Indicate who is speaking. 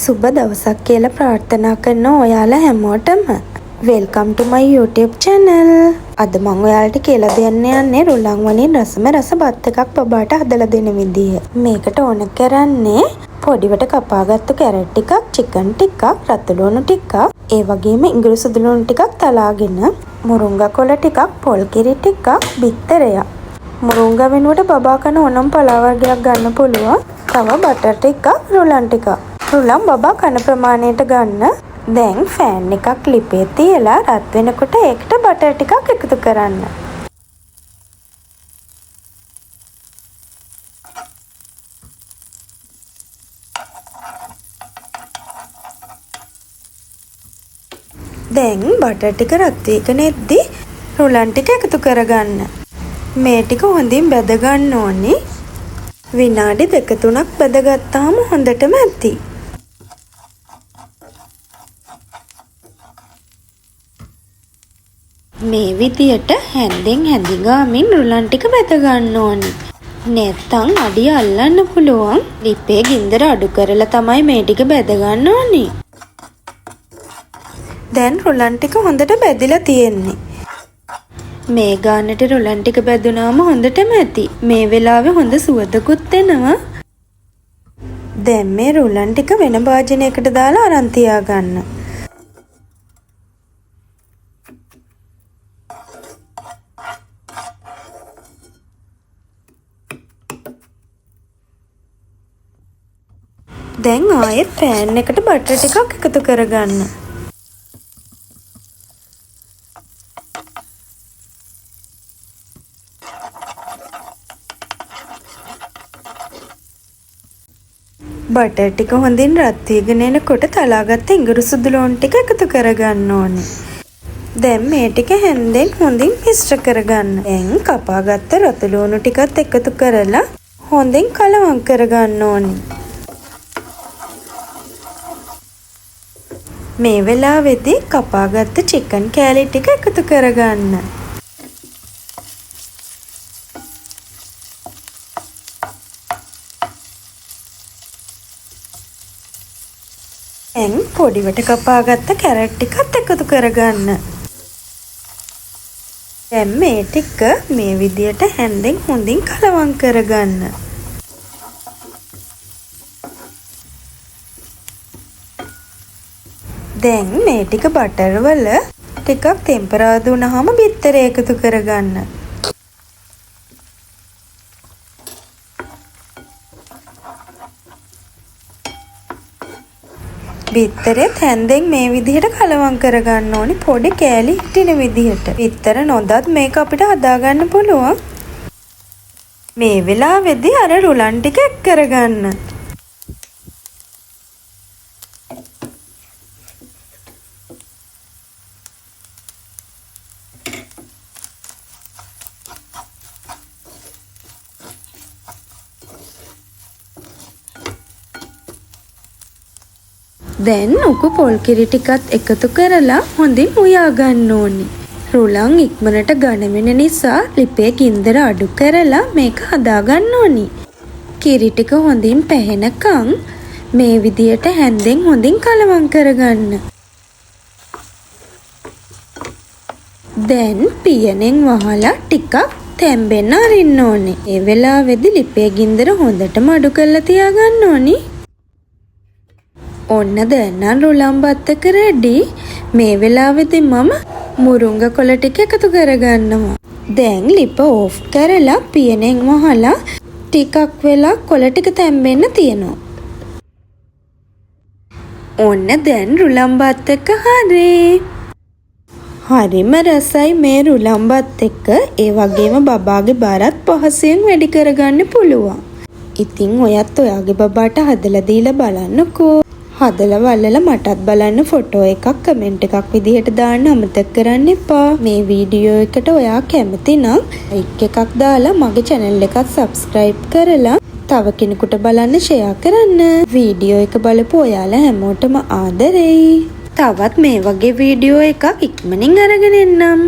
Speaker 1: සුබ දවසක් කියලා ප්‍රාර්ථනා කරන ඔයාලා හැමෝටම වෙල්කම් ටු මයි YouTube channel. අද මම ඔයාලට කියලා දෙන්න යන්නේ රුලන් වලින් රසම රස බත් එකක් බබාට හදලා දෙන විදිය. මේකට ඕන කරන්නේ පොඩිවට කපාගත්තු කැරට් ටිකක්, චිකන් ටිකක්, රතු ලුණු ටිකක්, ඒ වගේම ඉඟුරු සුදු ලුණු ටිකක් තලාගෙන, මුරුංගා කොළ ටිකක්, පොල් කිරි ටිකක්, බිත්තරයක්. මුරුංගා වෙනුවට බබා කන ඕනම් පලා වර්ගයක් ගන්න පුළුවන්. තව බටර් ටිකක්, රුලන් ටිකක්. රුලන් බබා කන ප්‍රමාණයට ගන්න. දැන් ෆෑන් එකක් ලිපේ තියලා රත් වෙනකොට ඒකට බටර් ටිකක් එකතු කරන්න. දැන් බටර් ටික රත් වෙගෙන එද්දි රුලන් ටික එකතු කරගන්න. මේ ටික හොඳින් බැද ගන්න ඕනේ. විනාඩි 2-3ක් බැදගත්තාම හොඳටම ඇති. මේ විදියට හැන්දෙන් හැඳි ගාමින් රුලන් ටික බැද ගන්න ඕනේ. නැත්තම් අඩිය අල්ලන්න පුළුවන්. ලිපේ ගින්දර අඩු කරලා තමයි මේ ටික බැද ගන්න ඕනේ. දැන් රුලන් ටික හොඳට බැදිලා තියෙන්නේ. මේ ගානට රුලන් ටික බැදුනාම හොඳටම ඇති. මේ වෙලාවේ හොඳ සුවඳකුත් එනවා. දැන් මේ රුලන් ටික වෙන භාජනයකට දාලා අරන් තියාගන්න. දැන් ආයෙත් පෑන් එකට බටර් ටිකක් එකතු කරගන්න. බටර් ටික හොඳින් රත් වීගෙන එනකොට තලාගත්ත ඉඟුරු සුදු ලුණු ටික එකතු කරගන්න ඕනේ. දැන් මේ ටික හැන්දෙන් හොඳින් මිශ්‍ර කරගන්න. දැන් කපාගත්ත රතු ලුණු ටිකත් එකතු කරලා හොඳින් කලවම් කරගන්න ඕනේ. මේ වෙලාවේදී කපාගත්ත චිකන් කෑලි ටික එකතු කරගන්න. දැන් පොඩිවට කපාගත්ත කැරට් ටිකත් එකතු කරගන්න. දැන් මේ ටික මේ විදියට හැන්දෙන් හොඳින් කලවම් කරගන්න. දැන් මේ ටික බටර් වල ටිකක් ටෙම්පරාදු වුණාම බිත්තර එකතු කරගන්න. බිත්තරෙත් හැන්දෙන් මේ විදිහට කලවම් කරගන්න ඕනි පොඩි කෑලි හිටින විදිහට. බිත්තර නොදත් මේක අපිට හදාගන්න පුළුවන්. මේ වෙලාවේදී අර රුලන් ටික එක් කරගන්න. දැන් උකු පොල් කිරි ටිකත් එකතු කරලා හොඳින් උයා ගන්න ඕනේ. රුලන් ඉක්මනට ඝන වෙන නිසා ලිපේ ගින්දර අඩු කරලා මේක හදා ගන්න ඕනේ. කිරි ටික හොඳින් පැහෙනකම් මේ විදියට හැන්දෙන් හොඳින් කලවම් කරගන්න. දැන් පියනෙන් වහලා ටිකක් තැම්බෙන්න අරින්න ඕනේ. ඒ වෙලාවේදී ලිපේ ගින්දර හොඳටම අඩු කරලා තියාගන්න ඕනේ. ඔන්න දැන් නම් රුලන් බත් එක රෙඩි. මේ වෙලාවේදී මම මුරුංගා කොළ ටික එකතු කරගන්නවා. දැන් ලිප ඕෆ් කරලා පියනෙන් වහලා ටිකක් වෙලා කොළ ටික තැම්බෙන්න තියනවා. ඔන්න දැන් රුලන් බත් එක හරි. හරිම රසයි මේ රුලන් බත් එක. ඒ වගේම බබාගේ බරත් පහසුවෙන් වැඩි කරගන්න පුළුවන්. ඉතින් ඔයත් ඔයාගේ බබාට හදලා දීලා බලන්නකෝ. හදලා බලලා මටත් බලන්න ෆොටෝ එකක් කමෙන්ට් එකක් විදිහට දාන්න අමතක කරන්න එපා. මේ වීඩියෝ එකට ඔයා කැමති නම් ලයික් එකක් දාලා මගේ channel එකත් subscribe කරලා තව කෙනෙකුට බලන්න share කරන්න. වීඩියෝ එක බලපු ඔයාලා හැමෝටම ආදරෙයි. තවත් මේ වගේ වීඩියෝ එකක් ඉක්මනින් අරගෙන එන්නම්.